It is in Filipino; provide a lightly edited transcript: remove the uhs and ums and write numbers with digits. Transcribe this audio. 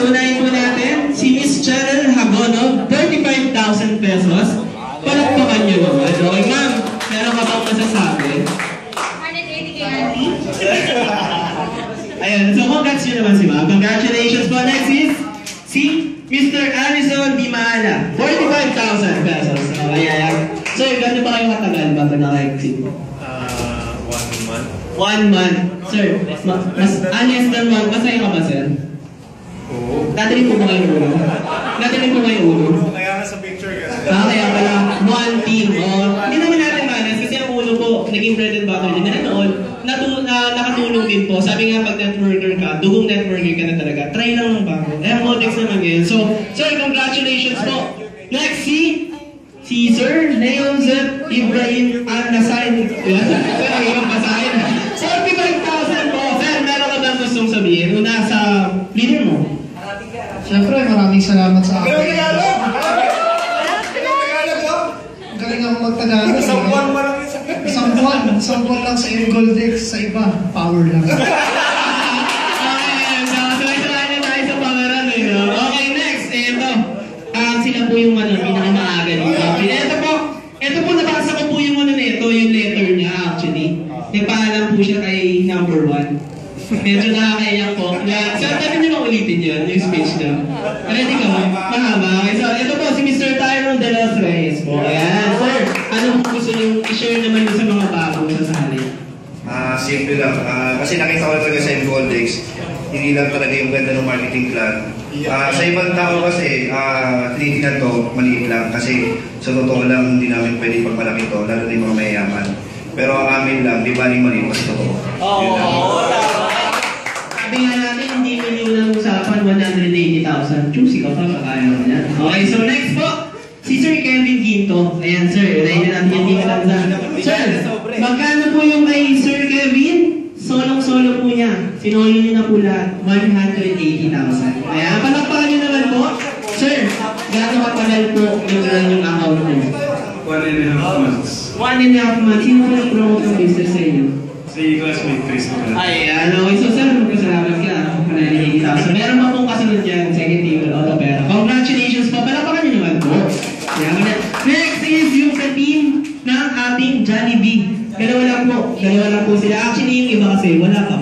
unahin po natin si Miss Cheryl Hagonog, 35,000 pesos. Palakpakan nyo naman. Okay, ma'am, meron ka bang masasabi? 180 kay Andy. Ayan, so congrats nyo naman si ma'am. Congratulations po. Next is si Mr. Alison Dimala, 45,000 pesos. So, ayan. So, gano'n ba kayo matagal bago naka-exit? 1 month. 1 month. Sir, mas honest than 1. Masaya ka ba, sir? Oo. Dadaling po ba kayo ulo? Dadaling po kayo ulo? Kaya nga sa picture kasi. Kaya pala, one team. Hindi naman natin manas kasi ang ulo po, naging bread and butter din. Nanoon, nakatulong din po. Sabi nga pag networker ka, dugong networker ka na talaga. Try lang ng bago. Eh, ang Modex naman ngayon. So, sir, congratulations po. Next, si Sir Leon Z. Ibrahim Al-Nasain. Yan, sir, ang basahin. 45,000 po. Sir, meron ka bang gustong sabihin? Una sa leader mo. Siyempre, maraming salamat sa akin. Pero Tagalog! Ang galing ako mag-Tagalog. Isang buwan mo lang isa. Isang buwan lang sa Goldex, sa iba, power lang. Okay, next. Ito. Sila po yung pinakamaaga dito. Ito po, nabasa ko po yung nito, yung letter niya actually. Nagpaalam po siya kay number 1. Medyo nakakaiyak po. So, dapat niyo maulitin yun, yung speech niya. Ready ka mo? Mahaba. Okay, so, ito po, si Mr. Tyrone De Los Reyes po. Ayan. Sir, ano po gusto niyo i-share naman sa mga bago sa sali? Simple lang. Kasi nakita ko talaga sa Goldex, hindi lang talaga yung ganda ng marketing plan. Sa ibang tao kasi, tinitingnan to, maliit lang. Kasi sa totoo lang, hindi namin pwede pagmalaki to, lalo na yung mga mayayaman. Pero ang amin lang, di ba yung maliit mas totoo? Sabi nga natin, hindi million ang usapan, 180,000. Choosy ka pa, makaya mo yan. Okay, so next po, si Sir Kevin Ginto. Ayan, sir, unahin na natin yung tingnan sa... Sir, magkano po yung kay Sir Kevin? Solong-solo po niya. Sinolo niyo na po lahat, 180,000. Ayan, palakpakan niyo naman po. Sir, gano'ng katagal po yung account niyo? 1.5 months. 1.5 months. Sino po nag-promote ng business sa inyo? Si classmate Chris Nicolas. Ayan, okay. So, sir, magkasalamat ka. 180,000. Meron pa pong kasunod dyan, second table auto pera. Congratulations po. Palapakan niyo naman po. Next is yung sa team ng ating Jollibee. Dalawa lang po sila. Actually, yung iba kasi, wala pa.